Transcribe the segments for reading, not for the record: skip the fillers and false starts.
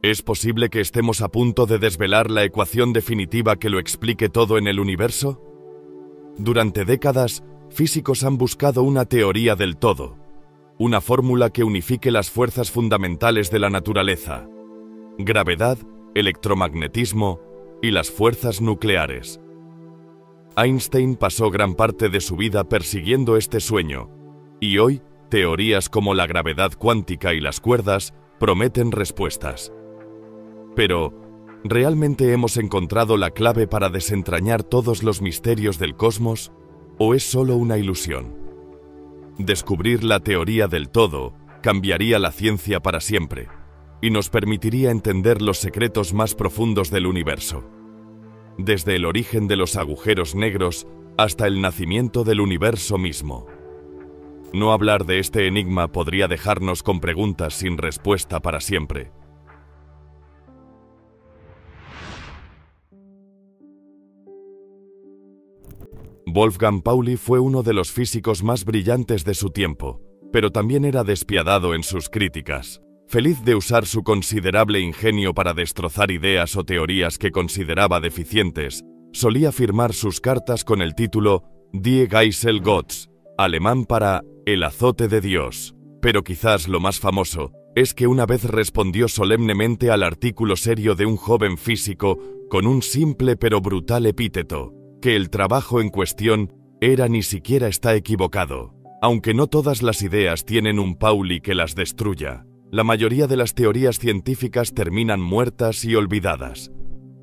¿Es posible que estemos a punto de desvelar la ecuación definitiva que lo explique todo en el universo? Durante décadas, físicos han buscado una teoría del todo, una fórmula que unifique las fuerzas fundamentales de la naturaleza: gravedad, electromagnetismo y las fuerzas nucleares. Einstein pasó gran parte de su vida persiguiendo este sueño, y hoy, teorías como la gravedad cuántica y las cuerdas prometen respuestas. Pero, ¿realmente hemos encontrado la clave para desentrañar todos los misterios del cosmos, o es solo una ilusión? Descubrir la teoría del todo cambiaría la ciencia para siempre, y nos permitiría entender los secretos más profundos del universo. Desde el origen de los agujeros negros hasta el nacimiento del universo mismo. No hablar de este enigma podría dejarnos con preguntas sin respuesta para siempre. Wolfgang Pauli fue uno de los físicos más brillantes de su tiempo, pero también era despiadado en sus críticas. Feliz de usar su considerable ingenio para destrozar ideas o teorías que consideraba deficientes, solía firmar sus cartas con el título Die Geisel Gottes, alemán para El azote de Dios. Pero quizás lo más famoso es que una vez respondió solemnemente al artículo serio de un joven físico con un simple pero brutal epíteto: que el trabajo en cuestión ni siquiera está equivocado. Aunque no todas las ideas tienen un Pauli que las destruya, la mayoría de las teorías científicas terminan muertas y olvidadas.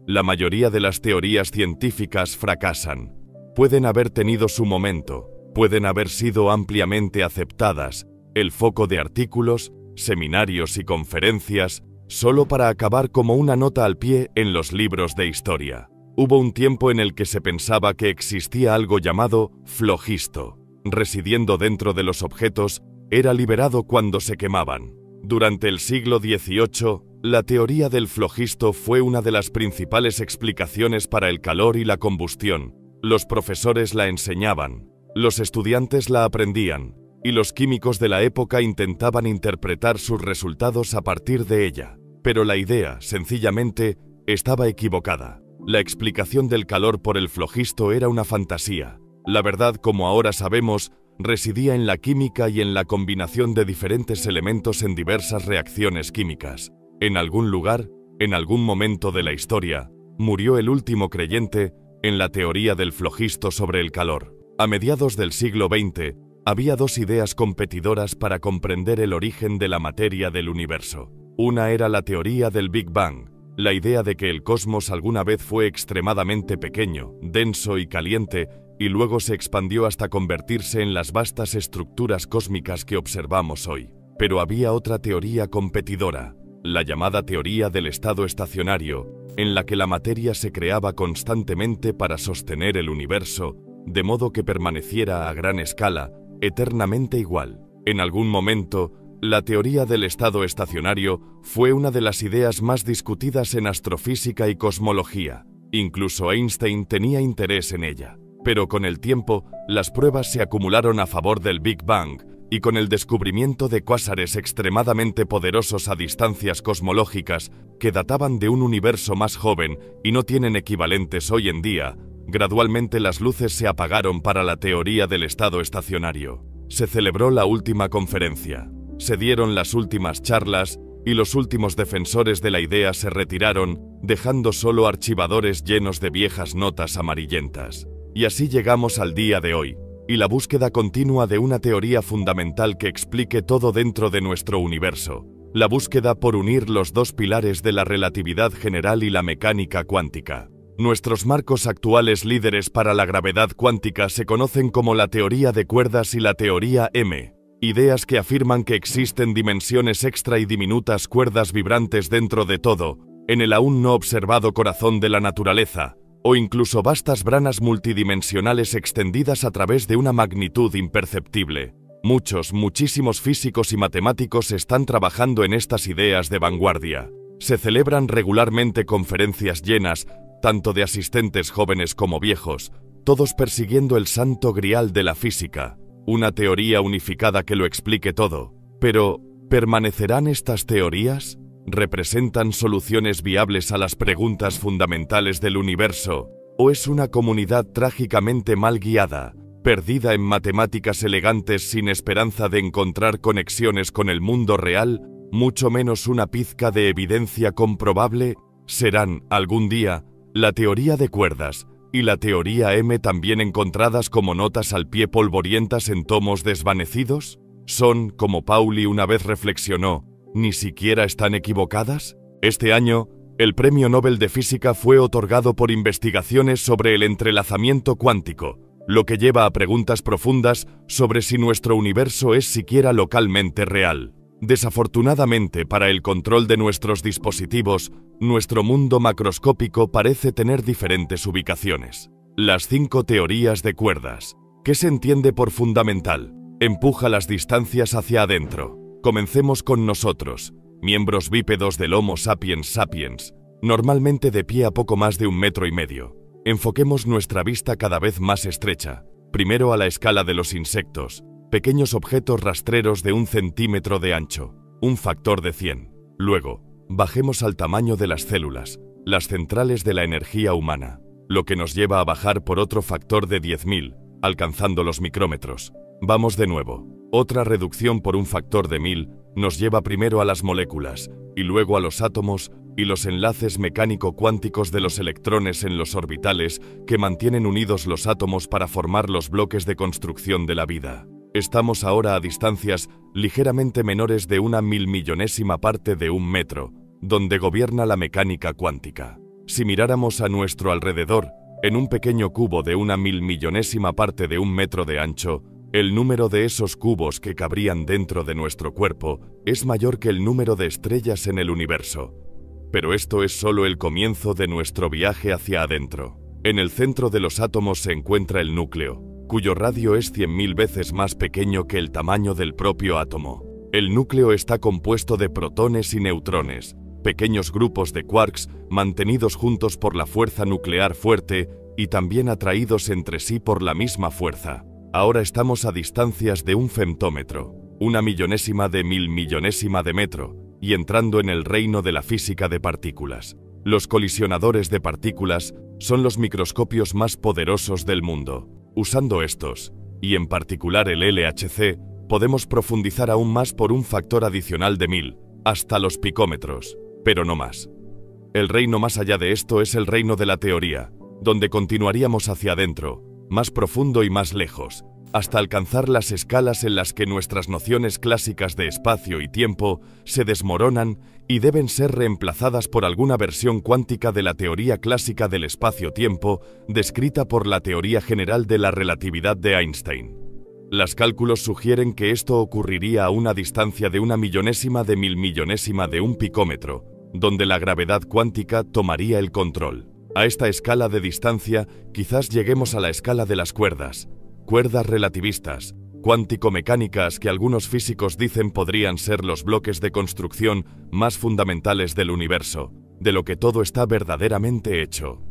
La mayoría de las teorías científicas fracasan. Pueden haber tenido su momento, pueden haber sido ampliamente aceptadas, el foco de artículos, seminarios y conferencias, solo para acabar como una nota al pie en los libros de historia. Hubo un tiempo en el que se pensaba que existía algo llamado flogisto. Residiendo dentro de los objetos, era liberado cuando se quemaban. Durante el siglo XVIII, la teoría del flogisto fue una de las principales explicaciones para el calor y la combustión. Los profesores la enseñaban, los estudiantes la aprendían, y los químicos de la época intentaban interpretar sus resultados a partir de ella. Pero la idea, sencillamente, estaba equivocada. La explicación del calor por el flogisto era una fantasía. La verdad, como ahora sabemos, residía en la química y en la combinación de diferentes elementos en diversas reacciones químicas. En algún lugar, en algún momento de la historia, murió el último creyente en la teoría del flogisto sobre el calor. A mediados del siglo XX, había dos ideas competidoras para comprender el origen de la materia del universo. Una era la teoría del Big Bang, la idea de que el cosmos alguna vez fue extremadamente pequeño, denso y caliente, y luego se expandió hasta convertirse en las vastas estructuras cósmicas que observamos hoy. Pero había otra teoría competidora, la llamada teoría del estado estacionario, en la que la materia se creaba constantemente para sostener el universo, de modo que permaneciera a gran escala, eternamente igual. En algún momento, la teoría del estado estacionario fue una de las ideas más discutidas en astrofísica y cosmología. Incluso Einstein tenía interés en ella. Pero con el tiempo, las pruebas se acumularon a favor del Big Bang, y con el descubrimiento de cuásares extremadamente poderosos a distancias cosmológicas que databan de un universo más joven y no tienen equivalentes hoy en día, gradualmente las luces se apagaron para la teoría del estado estacionario. Se celebró la última conferencia, se dieron las últimas charlas y los últimos defensores de la idea se retiraron, dejando solo archivadores llenos de viejas notas amarillentas. Y así llegamos al día de hoy, y la búsqueda continua de una teoría fundamental que explique todo dentro de nuestro universo, la búsqueda por unir los dos pilares de la relatividad general y la mecánica cuántica. Nuestros marcos actuales líderes para la gravedad cuántica se conocen como la teoría de cuerdas y la teoría M, ideas que afirman que existen dimensiones extra y diminutas cuerdas vibrantes dentro de todo, en el aún no observado corazón de la naturaleza, o incluso vastas branas multidimensionales extendidas a través de una magnitud imperceptible. Muchísimos físicos y matemáticos están trabajando en estas ideas de vanguardia. Se celebran regularmente conferencias llenas, tanto de asistentes jóvenes como viejos, todos persiguiendo el santo grial de la física, una teoría unificada que lo explique todo. Pero, ¿permanecerán estas teorías? ¿Representan soluciones viables a las preguntas fundamentales del universo? ¿O es una comunidad trágicamente mal guiada, perdida en matemáticas elegantes sin esperanza de encontrar conexiones con el mundo real, mucho menos una pizca de evidencia comprobable? ¿Serán, algún día, la teoría de cuerdas y la teoría M también encontradas como notas al pie polvorientas en tomos desvanecidos? ¿Son, como Pauli una vez reflexionó, ni siquiera están equivocadas? Este año, el Premio Nobel de Física fue otorgado por investigaciones sobre el entrelazamiento cuántico, lo que lleva a preguntas profundas sobre si nuestro universo es siquiera localmente real. Desafortunadamente para el control de nuestros dispositivos, nuestro mundo macroscópico parece tener diferentes ubicaciones. Las 5 teorías de cuerdas. ¿Qué se entiende por fundamental? Empuja las distancias hacia adentro. Comencemos con nosotros, miembros bípedos del Homo sapiens sapiens, normalmente de pie a poco más de 1,5 metros. Enfoquemos nuestra vista cada vez más estrecha, primero a la escala de los insectos, pequeños objetos rastreros de 1 centímetro de ancho, un factor de 100. Luego, bajemos al tamaño de las células, las centrales de la energía humana, lo que nos lleva a bajar por otro factor de 10.000, alcanzando los micrómetros. Vamos de nuevo. Otra reducción por un factor de 1000 nos lleva primero a las moléculas, y luego a los átomos y los enlaces mecánico-cuánticos de los electrones en los orbitales que mantienen unidos los átomos para formar los bloques de construcción de la vida. Estamos ahora a distancias ligeramente menores de 1.000.000.000ª parte de 1 metro, donde gobierna la mecánica cuántica. Si miráramos a nuestro alrededor, en un pequeño cubo de 1.000.000.000ª parte de 1 metro de ancho, el número de esos cubos que cabrían dentro de nuestro cuerpo es mayor que el número de estrellas en el universo. Pero esto es solo el comienzo de nuestro viaje hacia adentro. En el centro de los átomos se encuentra el núcleo, cuyo radio es 100.000 veces más pequeño que el tamaño del propio átomo. El núcleo está compuesto de protones y neutrones, pequeños grupos de quarks mantenidos juntos por la fuerza nuclear fuerte y también atraídos entre sí por la misma fuerza. Ahora estamos a distancias de 1 femtómetro, 1/1000.000 de 1.000.000.000ª de metro, y entrando en el reino de la física de partículas. Los colisionadores de partículas son los microscopios más poderosos del mundo. Usando estos, y en particular el LHC, podemos profundizar aún más por un factor adicional de 1000, hasta los picómetros, pero no más. El reino más allá de esto es el reino de la teoría, donde continuaríamos hacia adentro, más profundo y más lejos, hasta alcanzar las escalas en las que nuestras nociones clásicas de espacio y tiempo se desmoronan y deben ser reemplazadas por alguna versión cuántica de la teoría clásica del espacio-tiempo descrita por la teoría general de la relatividad de Einstein. Los cálculos sugieren que esto ocurriría a una distancia de 1/1000.000 de 1.000.000.000ª de 1 picómetro, donde la gravedad cuántica tomaría el control. A esta escala de distancia, quizás lleguemos a la escala de las cuerdas relativistas, cuántico-mecánicas que algunos físicos dicen podrían ser los bloques de construcción más fundamentales del universo, de lo que todo está verdaderamente hecho.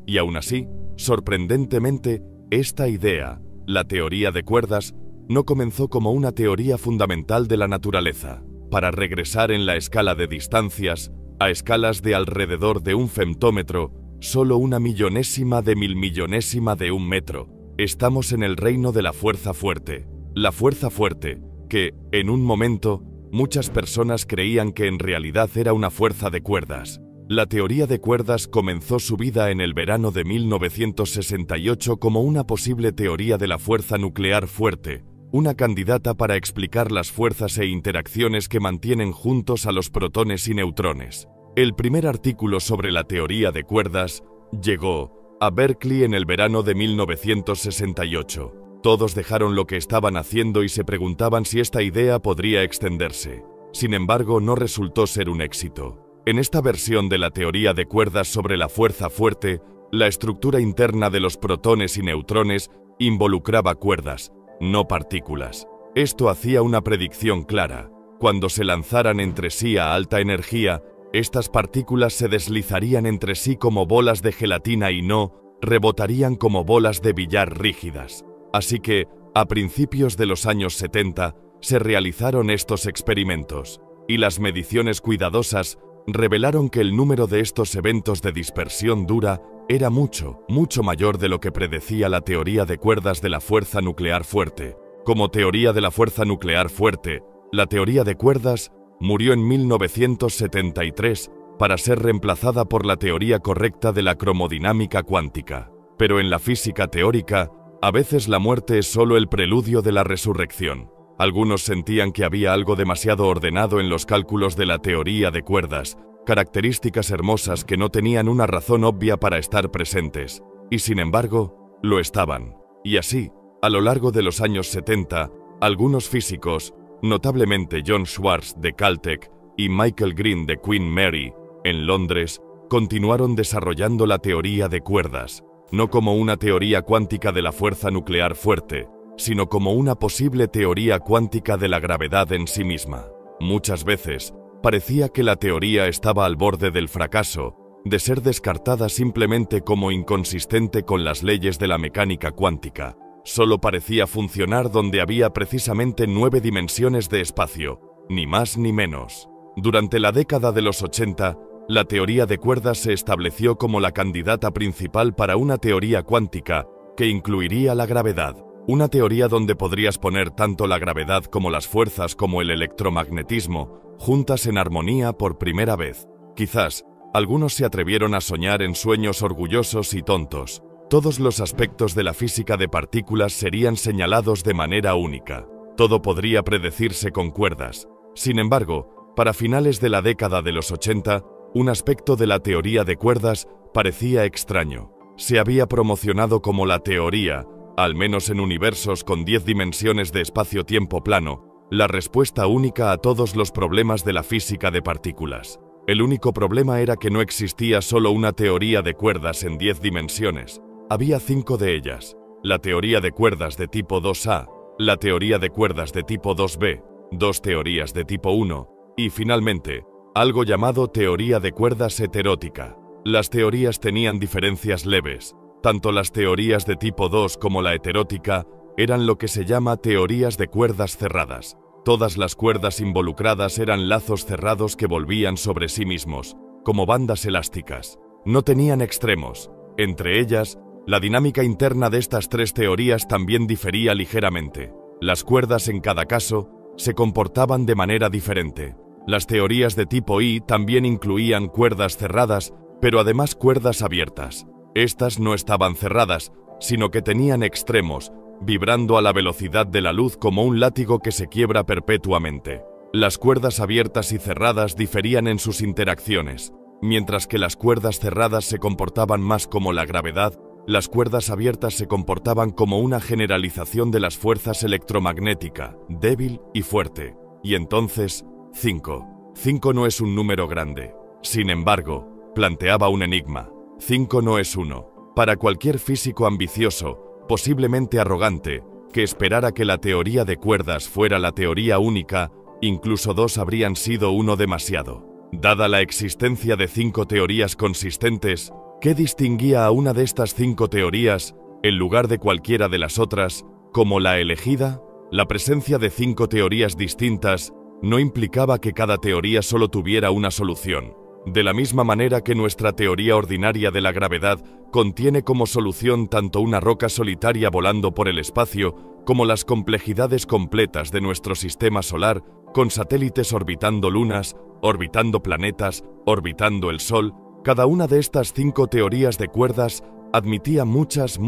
Y aún así, sorprendentemente, esta idea, la teoría de cuerdas, no comenzó como una teoría fundamental de la naturaleza. Para regresar en la escala de distancias, a escalas de alrededor de 1 femtómetro, solo 1/1000.000 de 1.000.000.000ª de 1 metro. Estamos en el reino de la fuerza fuerte. La fuerza fuerte, que, en un momento, muchas personas creían que en realidad era una fuerza de cuerdas. La teoría de cuerdas comenzó su vida en el verano de 1968 como una posible teoría de la fuerza nuclear fuerte, una candidata para explicar las fuerzas e interacciones que mantienen juntos a los protones y neutrones. El primer artículo sobre la teoría de cuerdas llegó a Berkeley en el verano de 1968. Todos dejaron lo que estaban haciendo y se preguntaban si esta idea podría extenderse. Sin embargo, no resultó ser un éxito. En esta versión de la teoría de cuerdas sobre la fuerza fuerte, la estructura interna de los protones y neutrones involucraba cuerdas, no partículas. Esto hacía una predicción clara. Cuando se lanzaran entre sí a alta energía, estas partículas se deslizarían entre sí como bolas de gelatina y no rebotarían como bolas de billar rígidas. Así que, a principios de los años 70, se realizaron estos experimentos, y las mediciones cuidadosas revelaron que el número de estos eventos de dispersión dura era mucho mayor de lo que predecía la teoría de cuerdas de la fuerza nuclear fuerte. Como teoría de la fuerza nuclear fuerte, la teoría de cuerdas murió en 1973 para ser reemplazada por la teoría correcta de la cromodinámica cuántica. Pero en la física teórica, a veces la muerte es solo el preludio de la resurrección. Algunos sentían que había algo demasiado ordenado en los cálculos de la teoría de cuerdas, características hermosas que no tenían una razón obvia para estar presentes, y sin embargo, lo estaban. Y así, a lo largo de los años 70, algunos físicos, notablemente John Schwartz de Caltech y Michael Green de Queen Mary, en Londres, continuaron desarrollando la teoría de cuerdas, no como una teoría cuántica de la fuerza nuclear fuerte, sino como una posible teoría cuántica de la gravedad en sí misma. Muchas veces, parecía que la teoría estaba al borde del fracaso, de ser descartada simplemente como inconsistente con las leyes de la mecánica cuántica. Solo parecía funcionar donde había precisamente 9 dimensiones de espacio, ni más ni menos. Durante la década de los 80, la teoría de cuerdas se estableció como la candidata principal para una teoría cuántica que incluiría la gravedad. Una teoría donde podrías poner tanto la gravedad como las fuerzas como el electromagnetismo juntas en armonía por primera vez. Quizás, algunos se atrevieron a soñar en sueños orgullosos y tontos. Todos los aspectos de la física de partículas serían señalados de manera única. Todo podría predecirse con cuerdas. Sin embargo, para finales de la década de los 80, un aspecto de la teoría de cuerdas parecía extraño. Se había promocionado como la teoría, al menos en universos con 10 dimensiones de espacio-tiempo plano, la respuesta única a todos los problemas de la física de partículas. El único problema era que no existía solo una teoría de cuerdas en 10 dimensiones. Había 5 de ellas: la teoría de cuerdas de tipo 2A, la teoría de cuerdas de tipo 2B, 2 teorías de tipo 1, y finalmente, algo llamado teoría de cuerdas heterótica. Las teorías tenían diferencias leves. Tanto las teorías de tipo 2 como la heterótica eran lo que se llama teorías de cuerdas cerradas. Todas las cuerdas involucradas eran lazos cerrados que volvían sobre sí mismos, como bandas elásticas. No tenían extremos. Entre ellas, la dinámica interna de estas 3 teorías también difería ligeramente. Las cuerdas en cada caso se comportaban de manera diferente. Las teorías de tipo I también incluían cuerdas cerradas, pero además cuerdas abiertas. Estas no estaban cerradas, sino que tenían extremos, vibrando a la velocidad de la luz como un látigo que se quiebra perpetuamente. Las cuerdas abiertas y cerradas diferían en sus interacciones. Mientras que las cuerdas cerradas se comportaban más como la gravedad, las cuerdas abiertas se comportaban como una generalización de las fuerzas electromagnética, débil y fuerte. Y entonces, 5. 5 no es un número grande. Sin embargo, planteaba un enigma. 5 no es 1. Para cualquier físico ambicioso, posiblemente arrogante, que esperara que la teoría de cuerdas fuera la teoría única, incluso 2 habrían sido uno demasiado. Dada la existencia de 5 teorías consistentes, ¿qué distinguía a una de estas 5 teorías, en lugar de cualquiera de las otras, como la elegida? La presencia de 5 teorías distintas no implicaba que cada teoría solo tuviera una solución. De la misma manera que nuestra teoría ordinaria de la gravedad contiene como solución tanto una roca solitaria volando por el espacio, como las complejidades completas de nuestro sistema solar, con satélites orbitando lunas, orbitando planetas, orbitando el Sol. Cada una de estas 5 teorías de cuerdas admitía muchas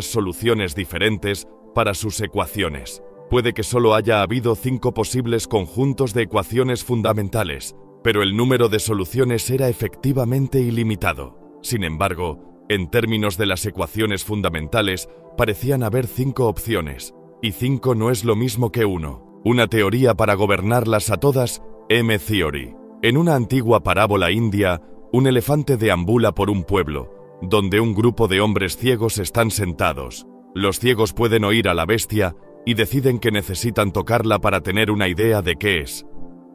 soluciones diferentes para sus ecuaciones. Puede que solo haya habido 5 posibles conjuntos de ecuaciones fundamentales, pero el número de soluciones era efectivamente ilimitado. Sin embargo, en términos de las ecuaciones fundamentales, parecían haber 5 opciones, y 5 no es lo mismo que 1. Una teoría para gobernarlas a todas, M-Theory. En una antigua parábola india, un elefante deambula por un pueblo, donde un grupo de hombres ciegos están sentados. Los ciegos pueden oír a la bestia y deciden que necesitan tocarla para tener una idea de qué es.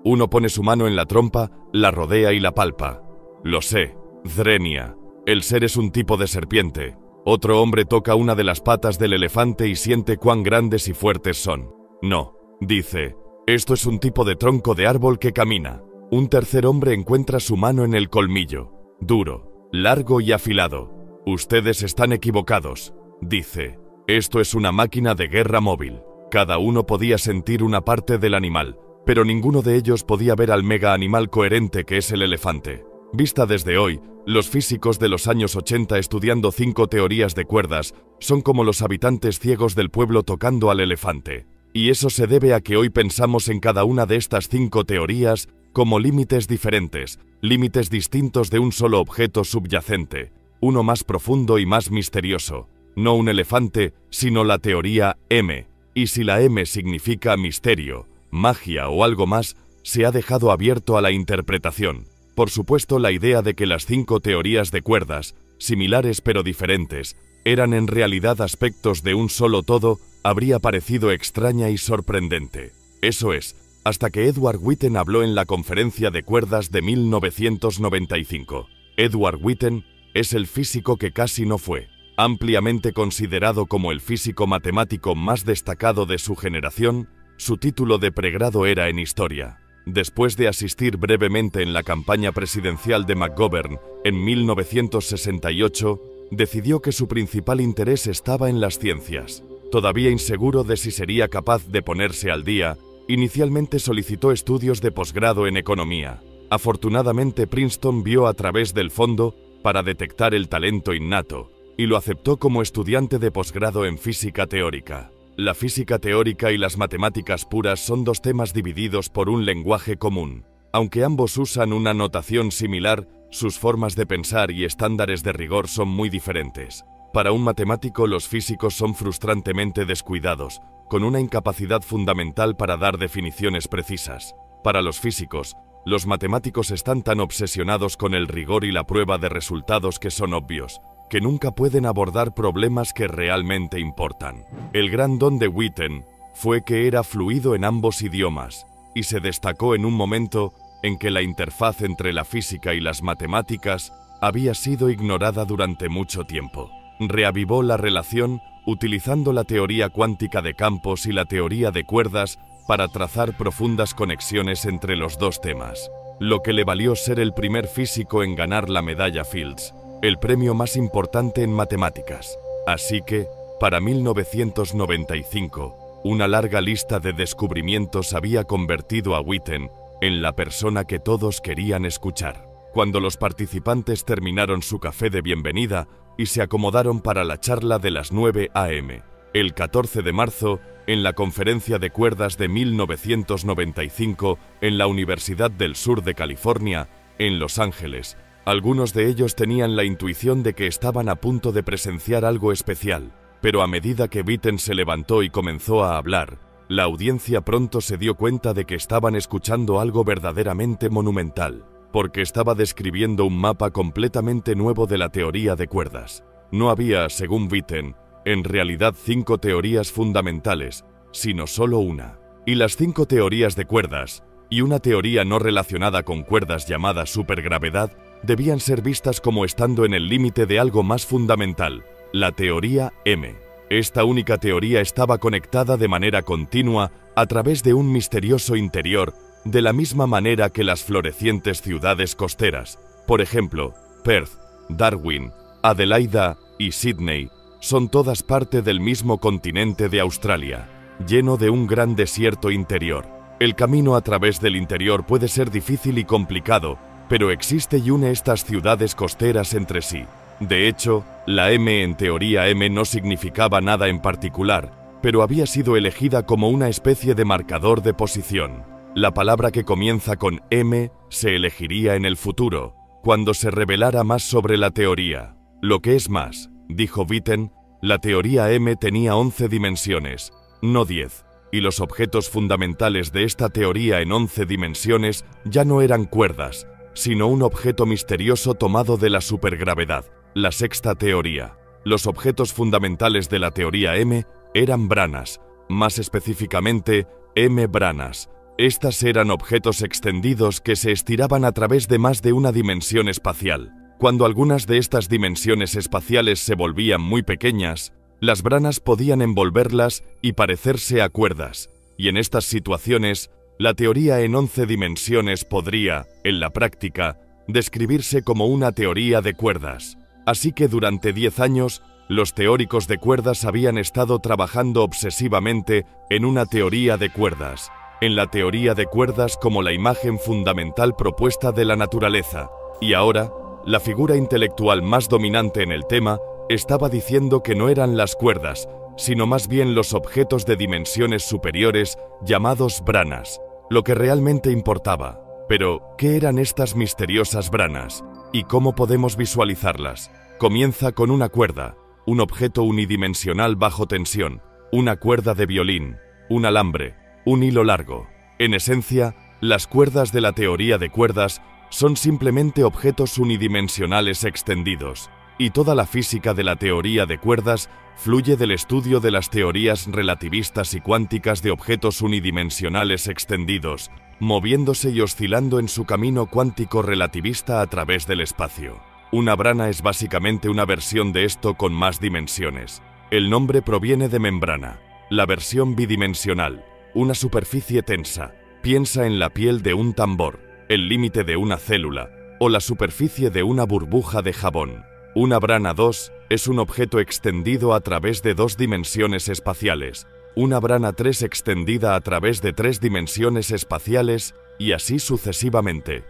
Uno pone su mano en la trompa, la rodea y la palpa. Lo sé, Drenia. El ser es un tipo de serpiente. Otro hombre toca una de las patas del elefante y siente cuán grandes y fuertes son. No, dice, Esto es un tipo de tronco de árbol que camina. Un tercer hombre encuentra su mano en el colmillo. Duro, largo y afilado. Ustedes están equivocados, dice. Esto es una máquina de guerra móvil. Cada uno podía sentir una parte del animal, pero ninguno de ellos podía ver al mega animal coherente que es el elefante. Vista desde hoy, los físicos de los años 80 estudiando 5 teorías de cuerdas son como los habitantes ciegos del pueblo tocando al elefante. Y eso se debe a que hoy pensamos en cada una de estas 5 teorías como límites diferentes, límites distintos de un solo objeto subyacente, uno más profundo y más misterioso. No un elefante, sino la teoría M. Y si la M significa misterio, magia o algo más, se ha dejado abierto a la interpretación. Por supuesto, la idea de que las 5 teorías de cuerdas, similares pero diferentes, eran en realidad aspectos de un solo todo, habría parecido extraña y sorprendente. Eso es, hasta que Edward Witten habló en la conferencia de cuerdas de 1995. Edward Witten es el físico que casi no fue, ampliamente considerado como el físico matemático más destacado de su generación. Su título de pregrado era en Historia. Después de asistir brevemente en la campaña presidencial de McGovern en 1968, decidió que su principal interés estaba en las ciencias. Todavía inseguro de si sería capaz de ponerse al día, inicialmente solicitó estudios de posgrado en economía. Afortunadamente, Princeton vio a través del fondo para detectar el talento innato y lo aceptó como estudiante de posgrado en física teórica. La física teórica y las matemáticas puras son 2 temas divididos por un lenguaje común. Aunque ambos usan una notación similar, sus formas de pensar y estándares de rigor son muy diferentes. Para un matemático, los físicos son frustrantemente descuidados, con una incapacidad fundamental para dar definiciones precisas. Para los físicos, los matemáticos están tan obsesionados con el rigor y la prueba de resultados que son obvios, que nunca pueden abordar problemas que realmente importan. El gran don de Witten fue que era fluido en ambos idiomas, y se destacó en un momento en que la interfaz entre la física y las matemáticas había sido ignorada durante mucho tiempo. Reavivó la relación utilizando la teoría cuántica de campos y la teoría de cuerdas para trazar profundas conexiones entre los 2 temas, lo que le valió ser el primer físico en ganar la medalla Fields, el premio más importante en matemáticas. Así que, para 1995, una larga lista de descubrimientos había convertido a Witten en la persona que todos querían escuchar. Cuando los participantes terminaron su café de bienvenida y se acomodaron para la charla de las 9 a.m., el 14 de marzo, en la conferencia de cuerdas de 1995 en la Universidad del Sur de California, en Los Ángeles, algunos de ellos tenían la intuición de que estaban a punto de presenciar algo especial, pero a medida que Witten se levantó y comenzó a hablar, la audiencia pronto se dio cuenta de que estaban escuchando algo verdaderamente monumental, porque estaba describiendo un mapa completamente nuevo de la teoría de cuerdas. No había, según Witten, en realidad 5 teorías fundamentales, sino solo una. Y las 5 teorías de cuerdas, y una teoría no relacionada con cuerdas llamada supergravedad, debían ser vistas como estando en el límite de algo más fundamental, la teoría M. Esta única teoría estaba conectada de manera continua a través de un misterioso interior, de la misma manera que las florecientes ciudades costeras, por ejemplo, Perth, Darwin, Adelaida y Sydney, son todas parte del mismo continente de Australia, lleno de un gran desierto interior. El camino a través del interior puede ser difícil y complicado, pero existe y une estas ciudades costeras entre sí. De hecho, la M en teoría M no significaba nada en particular, pero había sido elegida como una especie de marcador de posición. La palabra que comienza con M se elegiría en el futuro, cuando se revelara más sobre la teoría. Lo que es más, dijo Witten, la teoría M tenía 11 dimensiones, no 10, y los objetos fundamentales de esta teoría en 11 dimensiones ya no eran cuerdas, sino un objeto misterioso tomado de la supergravedad, la 6ª teoría. Los objetos fundamentales de la teoría M eran branas, más específicamente M branas. Estas eran objetos extendidos que se estiraban a través de más de una dimensión espacial. Cuando algunas de estas dimensiones espaciales se volvían muy pequeñas, las branas podían envolverlas y parecerse a cuerdas, Y en estas situaciones, la teoría en 11 dimensiones podría, en la práctica, describirse como una teoría de cuerdas. Así que durante 10 años, los teóricos de cuerdas habían estado trabajando obsesivamente en una teoría de cuerdas, en la teoría de cuerdas como la imagen fundamental propuesta de la naturaleza. Y ahora, la figura intelectual más dominante en el tema estaba diciendo que no eran las cuerdas, sino más bien los objetos de dimensiones superiores llamados branas, lo que realmente importaba. Pero, ¿qué eran estas misteriosas branas? ¿Y cómo podemos visualizarlas? Comienza con una cuerda, un objeto unidimensional bajo tensión, una cuerda de violín, un alambre, un hilo largo. En esencia, las cuerdas de la teoría de cuerdas son simplemente objetos unidimensionales extendidos, y toda la física de la teoría de cuerdas fluye del estudio de las teorías relativistas y cuánticas de objetos unidimensionales extendidos, moviéndose y oscilando en su camino cuántico relativista a través del espacio. Una brana es básicamente una versión de esto con más dimensiones. El nombre proviene de membrana, la versión bidimensional, una superficie tensa. Piensa en la piel de un tambor, el límite de una célula, o la superficie de una burbuja de jabón. Una brana 2 es un objeto extendido a través de 2 dimensiones espaciales, una brana 3 extendida a través de 3 dimensiones espaciales, y así sucesivamente.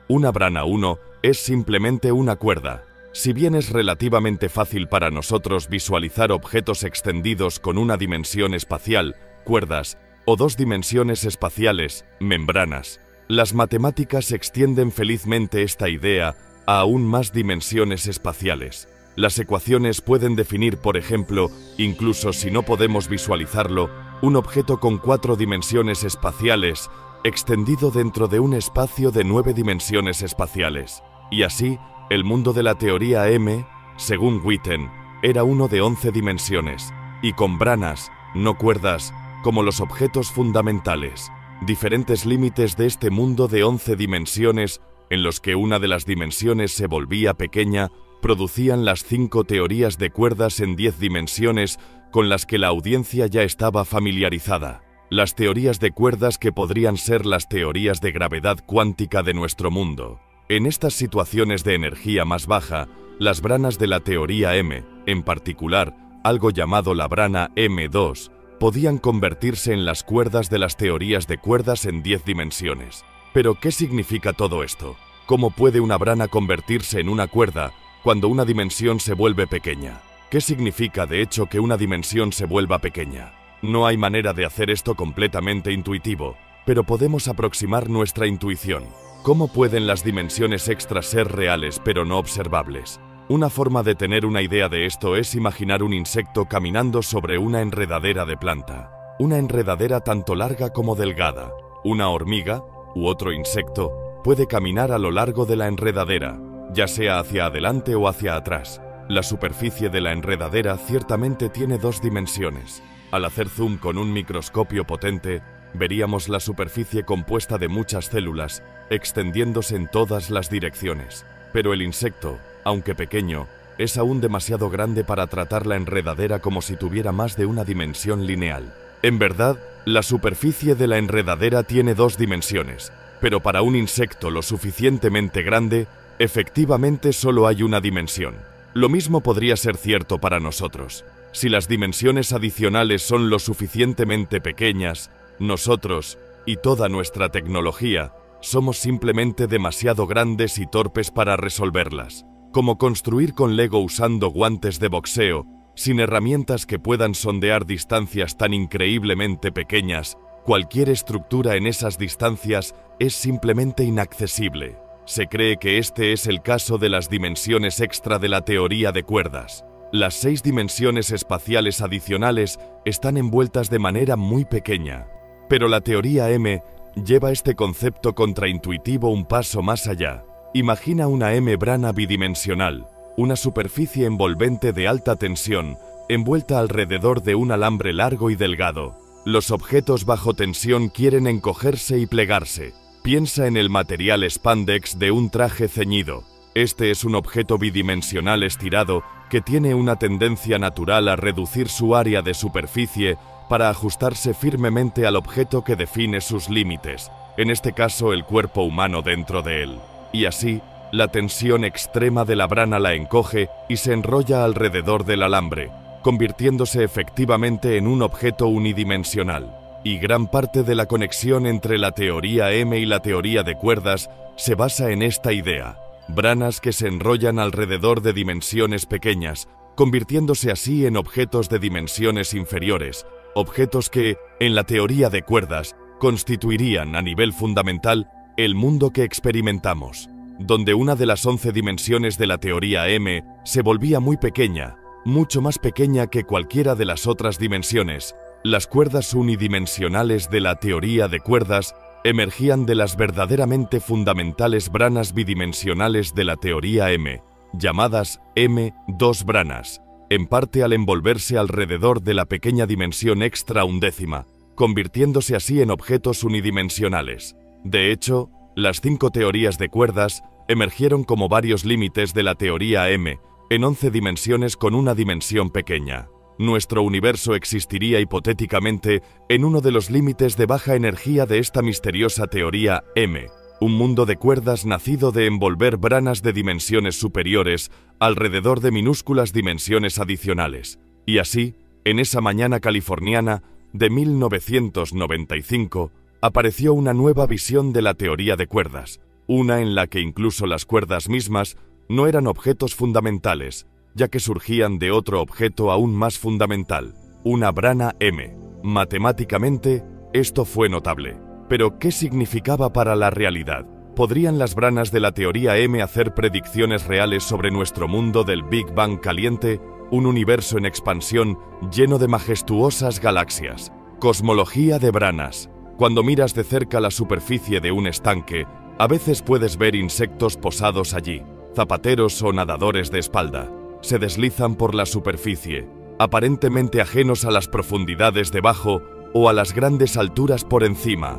Una brana 1 es simplemente una cuerda. Si bien es relativamente fácil para nosotros visualizar objetos extendidos con una dimensión espacial, cuerdas, o 2 dimensiones espaciales, membranas, las matemáticas extienden felizmente esta idea a aún más dimensiones espaciales. Las ecuaciones pueden definir, por ejemplo, incluso si no podemos visualizarlo, un objeto con 4 dimensiones espaciales extendido dentro de un espacio de 9 dimensiones espaciales. Y así, el mundo de la teoría M, según Witten, era uno de 11 dimensiones, y con branas, no cuerdas, como los objetos fundamentales. Diferentes límites de este mundo de 11 dimensiones, en los que una de las dimensiones se volvía pequeña, producían las 5 teorías de cuerdas en 10 dimensiones con las que la audiencia ya estaba familiarizada. Las teorías de cuerdas que podrían ser las teorías de gravedad cuántica de nuestro mundo. En estas situaciones de energía más baja, las branas de la teoría M, en particular, algo llamado la brana M2, podían convertirse en las cuerdas de las teorías de cuerdas en 10 dimensiones. Pero, ¿qué significa todo esto? ¿Cómo puede una brana convertirse en una cuerda cuando una dimensión se vuelve pequeña? ¿Qué significa, de hecho, que una dimensión se vuelva pequeña? No hay manera de hacer esto completamente intuitivo, pero podemos aproximar nuestra intuición. ¿Cómo pueden las dimensiones extras ser reales pero no observables? Una forma de tener una idea de esto es imaginar un insecto caminando sobre una enredadera de planta. Una enredadera tanto larga como delgada. Una hormiga, u otro insecto, puede caminar a lo largo de la enredadera, ya sea hacia adelante o hacia atrás. La superficie de la enredadera ciertamente tiene 2 dimensiones. Al hacer zoom con un microscopio potente, veríamos la superficie compuesta de muchas células, extendiéndose en todas las direcciones. Pero el insecto, aunque pequeño, es aún demasiado grande para tratar la enredadera como si tuviera más de una dimensión lineal. En verdad, la superficie de la enredadera tiene 2 dimensiones, pero para un insecto lo suficientemente grande, efectivamente solo hay una dimensión. Lo mismo podría ser cierto para nosotros. Si las dimensiones adicionales son lo suficientemente pequeñas, nosotros, y toda nuestra tecnología, somos simplemente demasiado grandes y torpes para resolverlas. Como construir con Lego usando guantes de boxeo, sin herramientas que puedan sondear distancias tan increíblemente pequeñas, cualquier estructura en esas distancias es simplemente inaccesible. Se cree que este es el caso de las dimensiones extra de la teoría de cuerdas. Las 6 dimensiones espaciales adicionales están envueltas de manera muy pequeña. Pero la teoría M lleva este concepto contraintuitivo un paso más allá. Imagina una M-brana bidimensional, una superficie envolvente de alta tensión, envuelta alrededor de un alambre largo y delgado. Los objetos bajo tensión quieren encogerse y plegarse. Piensa en el material spandex de un traje ceñido. Este es un objeto bidimensional estirado que tiene una tendencia natural a reducir su área de superficie para ajustarse firmemente al objeto que define sus límites, en este caso el cuerpo humano dentro de él. Y así, la tensión extrema de la brana la encoge y se enrolla alrededor del alambre, convirtiéndose efectivamente en un objeto unidimensional. Y gran parte de la conexión entre la teoría M y la teoría de cuerdas se basa en esta idea: branas que se enrollan alrededor de dimensiones pequeñas, convirtiéndose así en objetos de dimensiones inferiores, objetos que, en la teoría de cuerdas, constituirían a nivel fundamental el mundo que experimentamos, donde una de las 11 dimensiones de la teoría M se volvía muy pequeña, mucho más pequeña que cualquiera de las otras dimensiones. Las cuerdas unidimensionales de la teoría de cuerdas emergían de las verdaderamente fundamentales branas bidimensionales de la teoría M, llamadas M2 branas, en parte al envolverse alrededor de la pequeña dimensión extra undécima, convirtiéndose así en objetos unidimensionales. De hecho, las 5 teorías de cuerdas emergieron como varios límites de la teoría M, en 11 dimensiones con una dimensión pequeña. Nuestro universo existiría hipotéticamente en uno de los límites de baja energía de esta misteriosa teoría M, un mundo de cuerdas nacido de envolver branas de dimensiones superiores alrededor de minúsculas dimensiones adicionales. Y así, en esa mañana californiana de 1995, apareció una nueva visión de la teoría de cuerdas, una en la que incluso las cuerdas mismas no eran objetos fundamentales, ya que surgían de otro objeto aún más fundamental, una brana M. Matemáticamente, esto fue notable. Pero, ¿qué significaba para la realidad? ¿Podrían las branas de la teoría M hacer predicciones reales sobre nuestro mundo del Big Bang caliente, un universo en expansión lleno de majestuosas galaxias? Cosmología de branas. Cuando miras de cerca la superficie de un estanque, a veces puedes ver insectos posados allí, zapateros o nadadores de espalda. Se deslizan por la superficie, aparentemente ajenos a las profundidades debajo o a las grandes alturas por encima.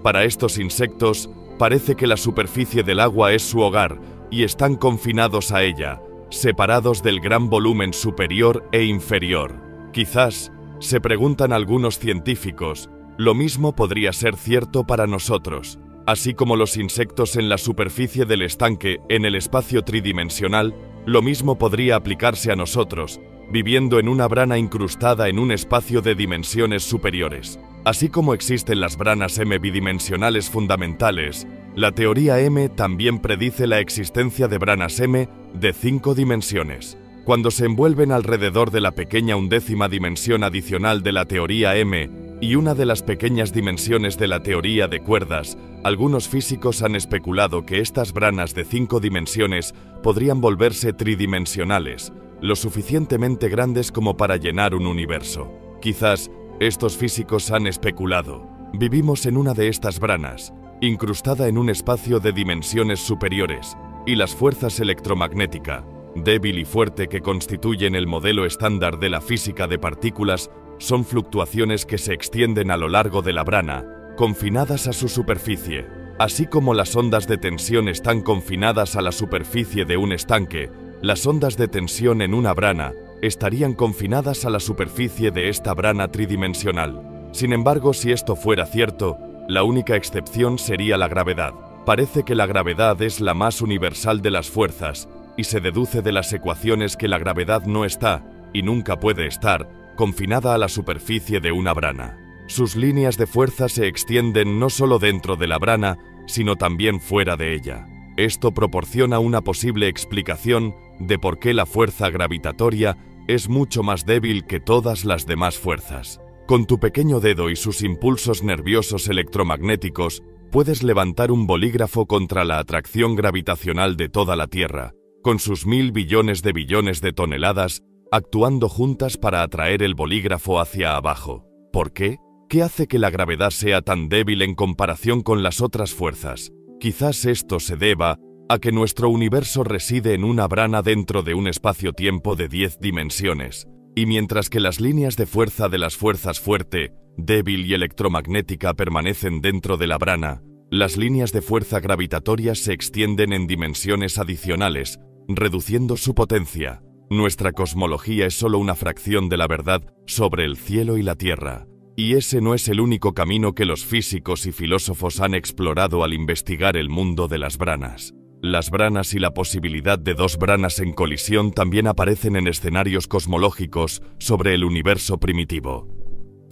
Para estos insectos, parece que la superficie del agua es su hogar y están confinados a ella, separados del gran volumen superior e inferior. Quizás, se preguntan algunos científicos, lo mismo podría ser cierto para nosotros. Así como los insectos en la superficie del estanque en el espacio tridimensional, lo mismo podría aplicarse a nosotros, viviendo en una brana incrustada en un espacio de dimensiones superiores. Así como existen las branas M bidimensionales fundamentales, la teoría M también predice la existencia de branas M de 5 dimensiones. Cuando se envuelven alrededor de la pequeña undécima dimensión adicional de la teoría M y una de las pequeñas dimensiones de la teoría de cuerdas, algunos físicos han especulado que estas branas de 5 dimensiones podrían volverse tridimensionales, lo suficientemente grandes como para llenar un universo. Quizás, estos físicos han especulado, vivimos en una de estas branas, incrustada en un espacio de dimensiones superiores, y las fuerzas electromagnética, débil y fuerte que constituyen el modelo estándar de la física de partículas, son fluctuaciones que se extienden a lo largo de la brana, confinadas a su superficie. Así como las ondas de tensión están confinadas a la superficie de un estanque, las ondas de tensión en una brana estarían confinadas a la superficie de esta brana tridimensional. Sin embargo, si esto fuera cierto, la única excepción sería la gravedad. Parece que la gravedad es la más universal de las fuerzas, y se deduce de las ecuaciones que la gravedad no está, y nunca puede estar, confinada a la superficie de una brana. Sus líneas de fuerza se extienden no solo dentro de la brana, sino también fuera de ella. Esto proporciona una posible explicación de por qué la fuerza gravitatoria es mucho más débil que todas las demás fuerzas. Con tu pequeño dedo y sus impulsos nerviosos electromagnéticos, puedes levantar un bolígrafo contra la atracción gravitacional de toda la Tierra, con sus 1000 billones de toneladas, actuando juntas para atraer el bolígrafo hacia abajo. ¿Por qué? ¿Qué hace que la gravedad sea tan débil en comparación con las otras fuerzas? Quizás esto se deba a que nuestro universo reside en una brana dentro de un espacio-tiempo de 10 dimensiones, y mientras que las líneas de fuerza de las fuerzas fuerte, débil y electromagnética permanecen dentro de la brana, las líneas de fuerza gravitatoria se extienden en dimensiones adicionales, reduciendo su potencia. Nuestra cosmología es solo una fracción de la verdad sobre el cielo y la tierra. Y ese no es el único camino que los físicos y filósofos han explorado al investigar el mundo de las branas. Las branas y la posibilidad de dos branas en colisión también aparecen en escenarios cosmológicos sobre el universo primitivo.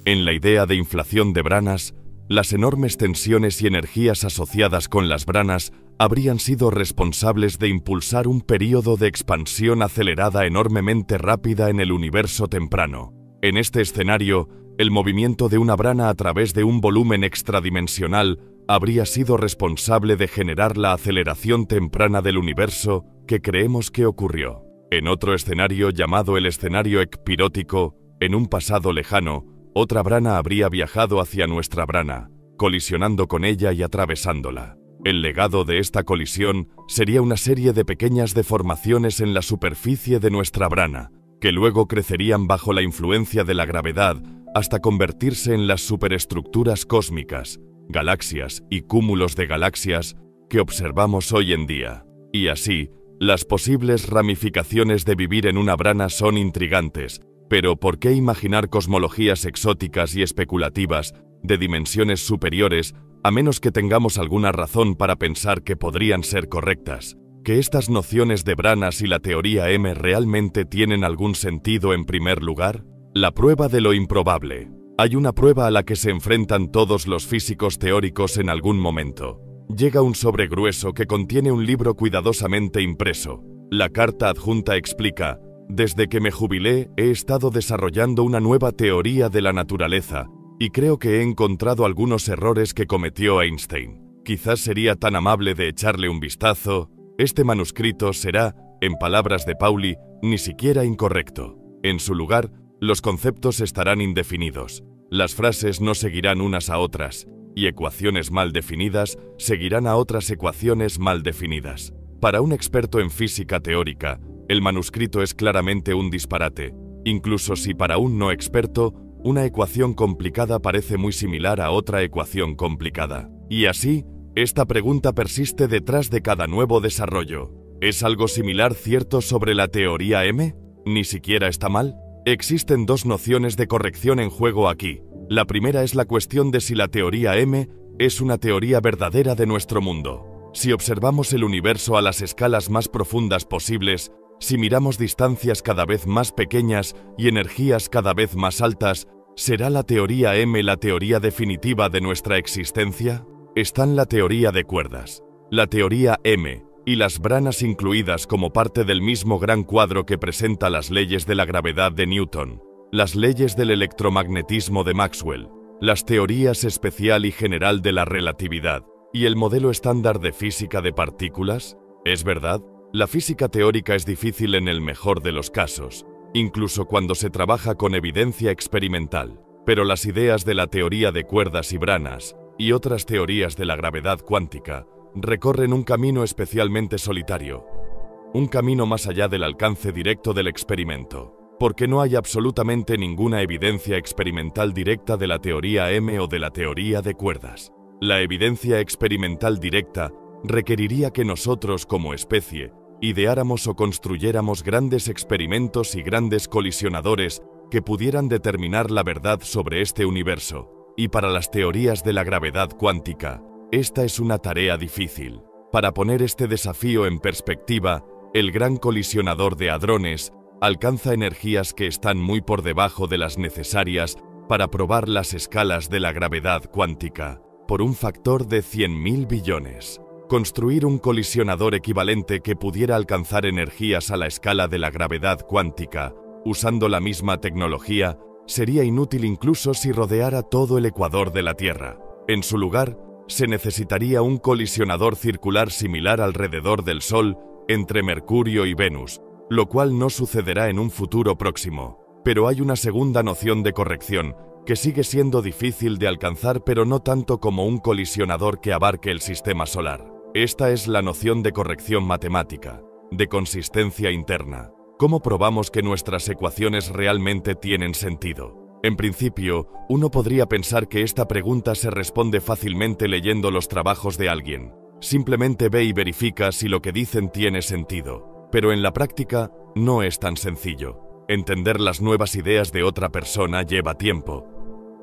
En la idea de inflación de branas, las enormes tensiones y energías asociadas con las branas habrían sido responsables de impulsar un período de expansión acelerada enormemente rápida en el universo temprano. En este escenario, el movimiento de una brana a través de un volumen extradimensional habría sido responsable de generar la aceleración temprana del universo que creemos que ocurrió. En otro escenario llamado el escenario ecpirótico, en un pasado lejano, otra brana habría viajado hacia nuestra brana, colisionando con ella y atravesándola. El legado de esta colisión sería una serie de pequeñas deformaciones en la superficie de nuestra brana, que luego crecerían bajo la influencia de la gravedad hasta convertirse en las superestructuras cósmicas, galaxias y cúmulos de galaxias que observamos hoy en día. Y así, las posibles ramificaciones de vivir en una brana son intrigantes, pero ¿por qué imaginar cosmologías exóticas y especulativas de dimensiones superiores a menos que tengamos alguna razón para pensar que podrían ser correctas? ¿Que estas nociones de branas y la teoría M realmente tienen algún sentido en primer lugar? La prueba de lo improbable. Hay una prueba a la que se enfrentan todos los físicos teóricos en algún momento. Llega un sobre grueso que contiene un libro cuidadosamente impreso. La carta adjunta explica: desde que me jubilé he estado desarrollando una nueva teoría de la naturaleza y creo que he encontrado algunos errores que cometió Einstein. Quizás sería tan amable de echarle un vistazo. Este manuscrito será, en palabras de Pauli, ni siquiera incorrecto. En su lugar, los conceptos estarán indefinidos. Las frases no seguirán unas a otras, y ecuaciones mal definidas seguirán a otras ecuaciones mal definidas. Para un experto en física teórica, el manuscrito es claramente un disparate, incluso si para un no experto, una ecuación complicada parece muy similar a otra ecuación complicada. Y así, esta pregunta persiste detrás de cada nuevo desarrollo. ¿Es algo similar cierto sobre la teoría M? ¿Ni siquiera está mal? Existen dos nociones de corrección en juego aquí. La primera es la cuestión de si la teoría M es una teoría verdadera de nuestro mundo. Si observamos el universo a las escalas más profundas posibles, si miramos distancias cada vez más pequeñas y energías cada vez más altas, ¿será la teoría M la teoría definitiva de nuestra existencia? Están la teoría de cuerdas, la teoría M y las branas incluidas como parte del mismo gran cuadro que presenta las leyes de la gravedad de Newton, las leyes del electromagnetismo de Maxwell, las teorías especial y general de la relatividad y el modelo estándar de física de partículas. ¿Es verdad? La física teórica es difícil en el mejor de los casos, incluso cuando se trabaja con evidencia experimental, pero las ideas de la teoría de cuerdas y branas y otras teorías de la gravedad cuántica recorren un camino especialmente solitario, un camino más allá del alcance directo del experimento, porque no hay absolutamente ninguna evidencia experimental directa de la teoría M o de la teoría de cuerdas. La evidencia experimental directa requeriría que nosotros como especie ideáramos o construyéramos grandes experimentos y grandes colisionadores que pudieran determinar la verdad sobre este universo, y para las teorías de la gravedad cuántica, esta es una tarea difícil. Para poner este desafío en perspectiva, el gran colisionador de hadrones alcanza energías que están muy por debajo de las necesarias para probar las escalas de la gravedad cuántica, por un factor de 100.000 billones. Construir un colisionador equivalente que pudiera alcanzar energías a la escala de la gravedad cuántica, usando la misma tecnología, sería inútil incluso si rodeara todo el ecuador de la Tierra. En su lugar, se necesitaría un colisionador circular similar alrededor del Sol entre Mercurio y Venus, lo cual no sucederá en un futuro próximo. Pero hay una segunda noción de corrección, que sigue siendo difícil de alcanzar pero no tanto como un colisionador que abarque el sistema solar. Esta es la noción de corrección matemática, de consistencia interna. ¿Cómo probamos que nuestras ecuaciones realmente tienen sentido? En principio, uno podría pensar que esta pregunta se responde fácilmente leyendo los trabajos de alguien. Simplemente ve y verifica si lo que dicen tiene sentido. Pero en la práctica, no es tan sencillo. Entender las nuevas ideas de otra persona lleva tiempo.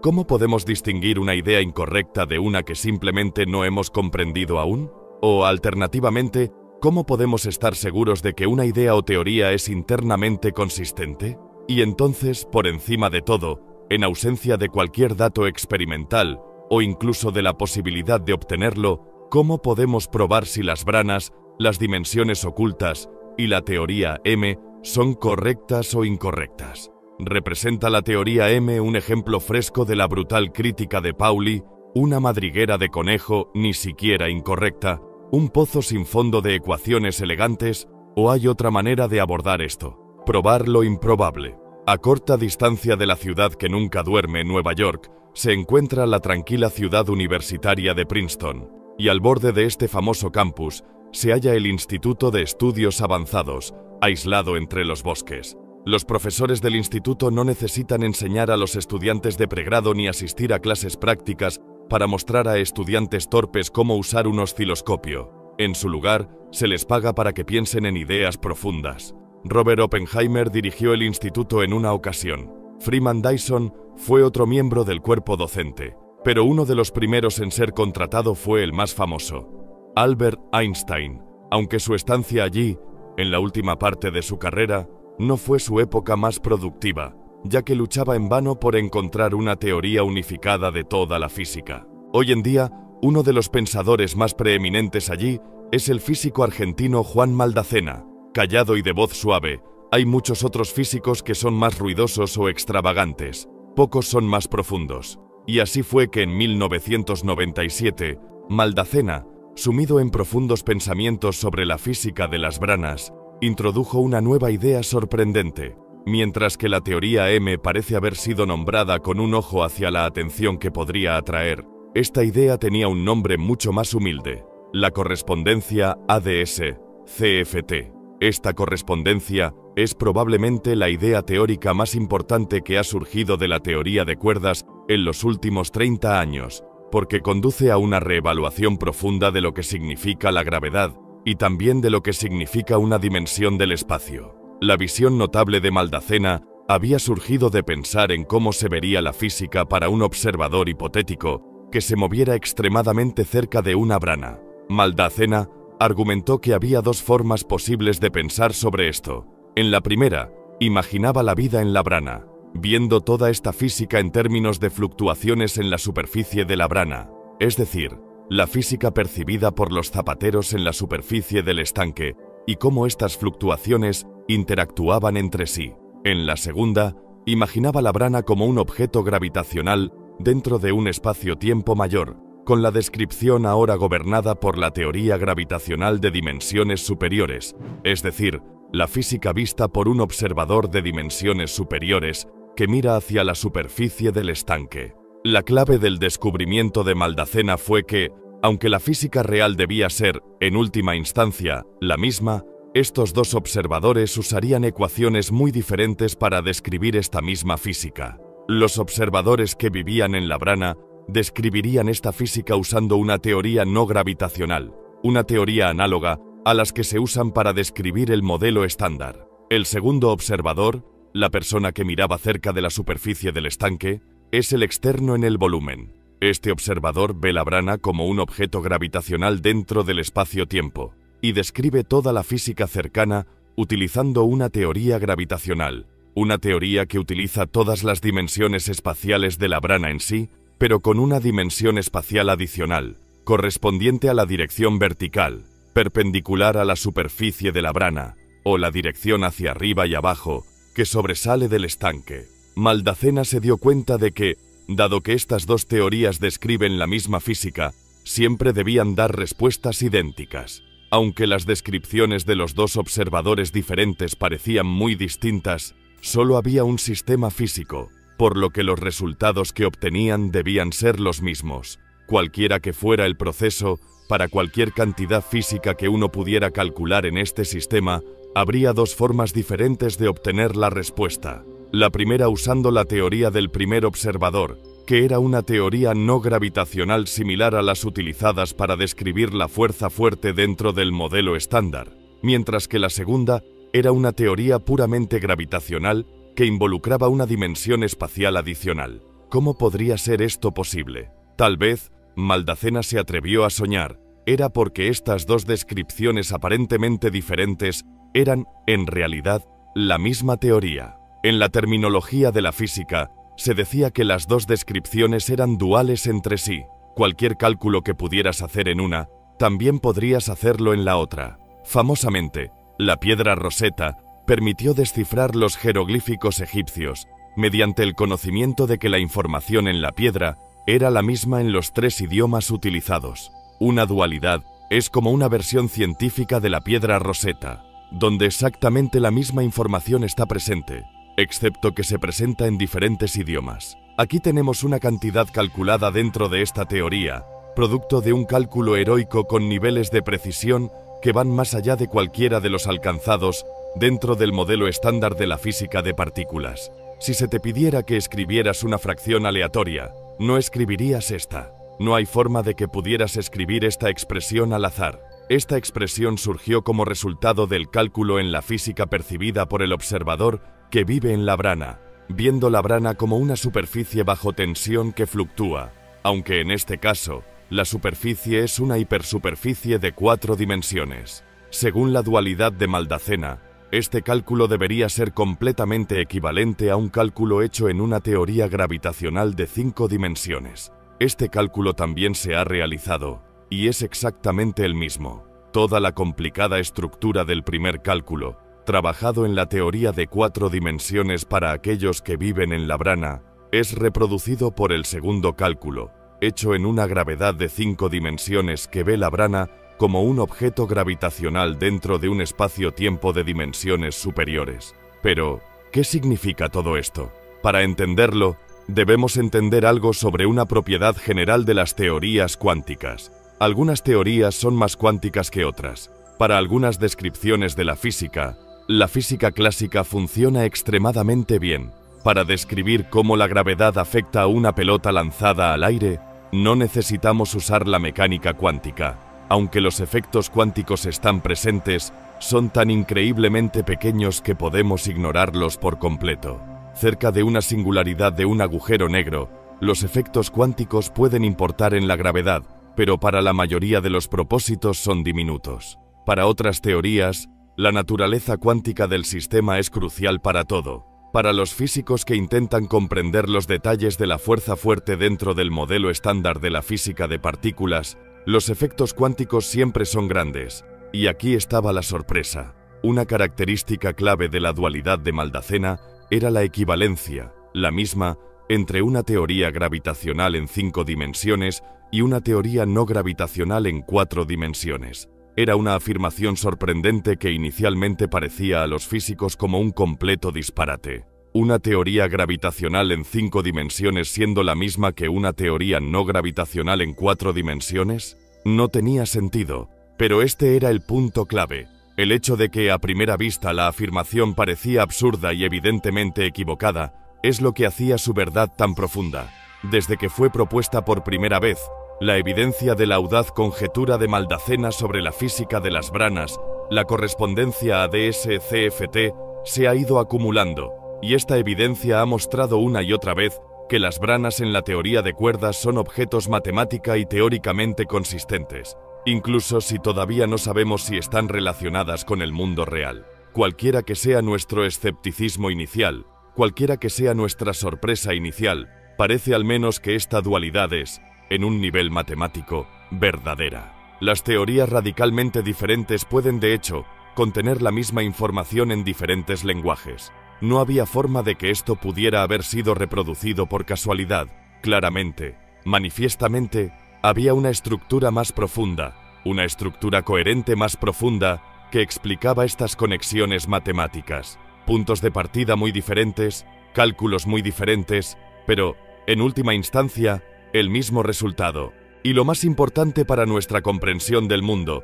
¿Cómo podemos distinguir una idea incorrecta de una que simplemente no hemos comprendido aún? O, alternativamente, ¿cómo podemos estar seguros de que una idea o teoría es internamente consistente? Y entonces, por encima de todo, en ausencia de cualquier dato experimental, o incluso de la posibilidad de obtenerlo, ¿cómo podemos probar si las branas, las dimensiones ocultas y la teoría M son correctas o incorrectas? ¿Representa la teoría M un ejemplo fresco de la brutal crítica de Pauli, una madriguera de conejo ni siquiera incorrecta, un pozo sin fondo de ecuaciones elegantes, o hay otra manera de abordar esto? Probar lo improbable. A corta distancia de la ciudad que nunca duerme, Nueva York, se encuentra la tranquila ciudad universitaria de Princeton, y al borde de este famoso campus se halla el Instituto de Estudios Avanzados, aislado entre los bosques. Los profesores del instituto no necesitan enseñar a los estudiantes de pregrado ni asistir a clases prácticas para mostrar a estudiantes torpes cómo usar un osciloscopio. En su lugar, se les paga para que piensen en ideas profundas. Robert Oppenheimer dirigió el instituto en una ocasión. Freeman Dyson fue otro miembro del cuerpo docente, pero uno de los primeros en ser contratado fue el más famoso, Albert Einstein, aunque su estancia allí, en la última parte de su carrera, no fue su época más productiva, ya que luchaba en vano por encontrar una teoría unificada de toda la física. Hoy en día, uno de los pensadores más preeminentes allí es el físico argentino Juan Maldacena. Callado y de voz suave, hay muchos otros físicos que son más ruidosos o extravagantes, pocos son más profundos. Y así fue que en 1997, Maldacena, sumido en profundos pensamientos sobre la física de las branas, introdujo una nueva idea sorprendente. Mientras que la teoría M parece haber sido nombrada con un ojo hacia la atención que podría atraer, esta idea tenía un nombre mucho más humilde: la correspondencia ADS-CFT. Esta correspondencia es probablemente la idea teórica más importante que ha surgido de la teoría de cuerdas en los últimos 30 años, porque conduce a una reevaluación profunda de lo que significa la gravedad y también de lo que significa una dimensión del espacio. La visión notable de Maldacena había surgido de pensar en cómo se vería la física para un observador hipotético que se moviera extremadamente cerca de una brana. Maldacena argumentó que había dos formas posibles de pensar sobre esto. En la primera, imaginaba la vida en la brana, viendo toda esta física en términos de fluctuaciones en la superficie de la brana, es decir, la física percibida por los zapateros en la superficie del estanque y cómo estas fluctuaciones interactuaban entre sí. En la segunda, imaginaba la brana como un objeto gravitacional dentro de un espacio-tiempo mayor, con la descripción ahora gobernada por la teoría gravitacional de dimensiones superiores, es decir, la física vista por un observador de dimensiones superiores que mira hacia la superficie del estanque. La clave del descubrimiento de Maldacena fue que, aunque la física real debía ser, en última instancia, la misma, estos dos observadores usarían ecuaciones muy diferentes para describir esta misma física. Los observadores que vivían en la brana describirían esta física usando una teoría no gravitacional, una teoría análoga a las que se usan para describir el modelo estándar. El segundo observador, la persona que miraba cerca de la superficie del estanque, es el externo en el volumen. Este observador ve la brana como un objeto gravitacional dentro del espacio-tiempo y describe toda la física cercana utilizando una teoría gravitacional, una teoría que utiliza todas las dimensiones espaciales de la brana en sí, pero con una dimensión espacial adicional, correspondiente a la dirección vertical, perpendicular a la superficie de la brana, o la dirección hacia arriba y abajo, que sobresale del estanque. Maldacena se dio cuenta de que, dado que estas dos teorías describen la misma física, siempre debían dar respuestas idénticas. Aunque las descripciones de los dos observadores diferentes parecían muy distintas, solo había un sistema físico, por lo que los resultados que obtenían debían ser los mismos. Cualquiera que fuera el proceso, para cualquier cantidad física que uno pudiera calcular en este sistema, habría dos formas diferentes de obtener la respuesta. La primera usando la teoría del primer observador, que era una teoría no gravitacional similar a las utilizadas para describir la fuerza fuerte dentro del modelo estándar, mientras que la segunda Era una teoría puramente gravitacional que involucraba una dimensión espacial adicional. ¿Cómo podría ser esto posible? Tal vez, Maldacena se atrevió a soñar, era porque estas dos descripciones aparentemente diferentes eran, en realidad, la misma teoría. En la terminología de la física, se decía que las dos descripciones eran duales entre sí. Cualquier cálculo que pudieras hacer en una, también podrías hacerlo en la otra. Famosamente, la piedra Rosetta permitió descifrar los jeroglíficos egipcios, mediante el conocimiento de que la información en la piedra era la misma en los tres idiomas utilizados. Una dualidad es como una versión científica de la piedra Rosetta, donde exactamente la misma información está presente, excepto que se presenta en diferentes idiomas. Aquí tenemos una cantidad calculada dentro de esta teoría, producto de un cálculo heroico con niveles de precisión que van más allá de cualquiera de los alcanzados dentro del modelo estándar de la física de partículas. Si se te pidiera que escribieras una fracción aleatoria, no escribirías esta. No hay forma de que pudieras escribir esta expresión al azar. Esta expresión surgió como resultado del cálculo en la física percibida por el observador que vive en la brana, viendo la brana como una superficie bajo tensión que fluctúa, aunque en este caso, la superficie es una hipersuperficie de 4 dimensiones. Según la dualidad de Maldacena, este cálculo debería ser completamente equivalente a un cálculo hecho en una teoría gravitacional de 5 dimensiones. Este cálculo también se ha realizado, y es exactamente el mismo. Toda la complicada estructura del primer cálculo, trabajado en la teoría de 4 dimensiones para aquellos que viven en la brana, es reproducido por el segundo cálculo, hecho en una gravedad de 5 dimensiones que ve la brana como un objeto gravitacional dentro de un espacio-tiempo de dimensiones superiores. Pero, ¿qué significa todo esto? Para entenderlo, debemos entender algo sobre una propiedad general de las teorías cuánticas. Algunas teorías son más cuánticas que otras. Para algunas descripciones de la física clásica funciona extremadamente bien. Para describir cómo la gravedad afecta a una pelota lanzada al aire, no necesitamos usar la mecánica cuántica. Aunque los efectos cuánticos están presentes, son tan increíblemente pequeños que podemos ignorarlos por completo. Cerca de una singularidad de un agujero negro, los efectos cuánticos pueden importar en la gravedad, pero para la mayoría de los propósitos son diminutos. Para otras teorías, la naturaleza cuántica del sistema es crucial para todo. Para los físicos que intentan comprender los detalles de la fuerza fuerte dentro del modelo estándar de la física de partículas, los efectos cuánticos siempre son grandes. Y aquí estaba la sorpresa. Una característica clave de la dualidad de Maldacena era la equivalencia, la misma, entre una teoría gravitacional en 5 dimensiones y una teoría no gravitacional en 4 dimensiones. Era una afirmación sorprendente que inicialmente parecía a los físicos como un completo disparate. ¿Una teoría gravitacional en 5 dimensiones siendo la misma que una teoría no gravitacional en 4 dimensiones? No tenía sentido, pero este era el punto clave. El hecho de que a primera vista la afirmación parecía absurda y evidentemente equivocada, es lo que hacía su verdad tan profunda. Desde que fue propuesta por primera vez, la evidencia de la audaz conjetura de Maldacena sobre la física de las branas, la correspondencia a ADS-CFT, se ha ido acumulando, y esta evidencia ha mostrado una y otra vez que las branas en la teoría de cuerdas son objetos matemática y teóricamente consistentes, incluso si todavía no sabemos si están relacionadas con el mundo real. Cualquiera que sea nuestro escepticismo inicial, cualquiera que sea nuestra sorpresa inicial, parece al menos que esta dualidad es, en un nivel matemático, verdadera. Las teorías radicalmente diferentes pueden, de hecho, contener la misma información en diferentes lenguajes. No había forma de que esto pudiera haber sido reproducido por casualidad. Claramente, manifiestamente, había una estructura más profunda, una estructura coherente más profunda que explicaba estas conexiones matemáticas. Puntos de partida muy diferentes, cálculos muy diferentes, pero, en última instancia, el mismo resultado. Y lo más importante para nuestra comprensión del mundo,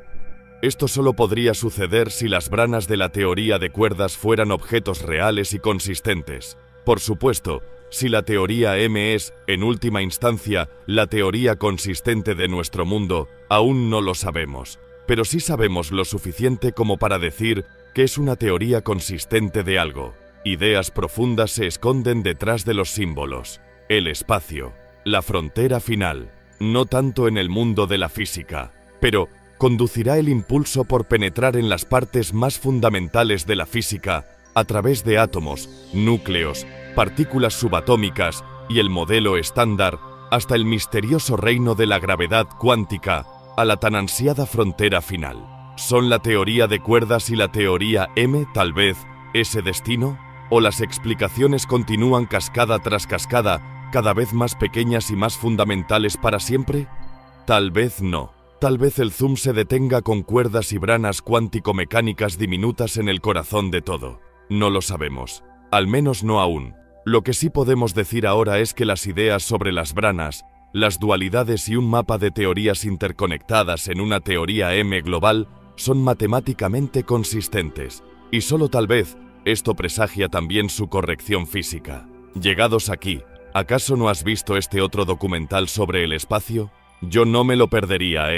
esto solo podría suceder si las branas de la teoría de cuerdas fueran objetos reales y consistentes. Por supuesto, si la teoría M es, en última instancia, la teoría consistente de nuestro mundo, aún no lo sabemos. pero sí sabemos lo suficiente como para decir que es una teoría consistente de algo. Ideas profundas se esconden detrás de los símbolos. El espacio, la frontera final, no tanto en el mundo de la física, pero conducirá el impulso por penetrar en las partes más fundamentales de la física a través de átomos, núcleos, partículas subatómicas y el modelo estándar hasta el misterioso reino de la gravedad cuántica, a la tan ansiada frontera final. ¿Son la teoría de cuerdas y la teoría M, tal vez, ese destino? ¿O las explicaciones continúan cascada tras cascada, cada vez más pequeñas y más fundamentales para siempre? Tal vez no. Tal vez el zoom se detenga con cuerdas y branas cuántico-mecánicas diminutas en el corazón de todo. No lo sabemos. Al menos no aún. Lo que sí podemos decir ahora es que las ideas sobre las branas, las dualidades y un mapa de teorías interconectadas en una teoría M global son matemáticamente consistentes. Y solo tal vez esto presagia también su corrección física. Llegados aquí, ¿acaso no has visto este otro documental sobre el espacio? Yo no me lo perdería,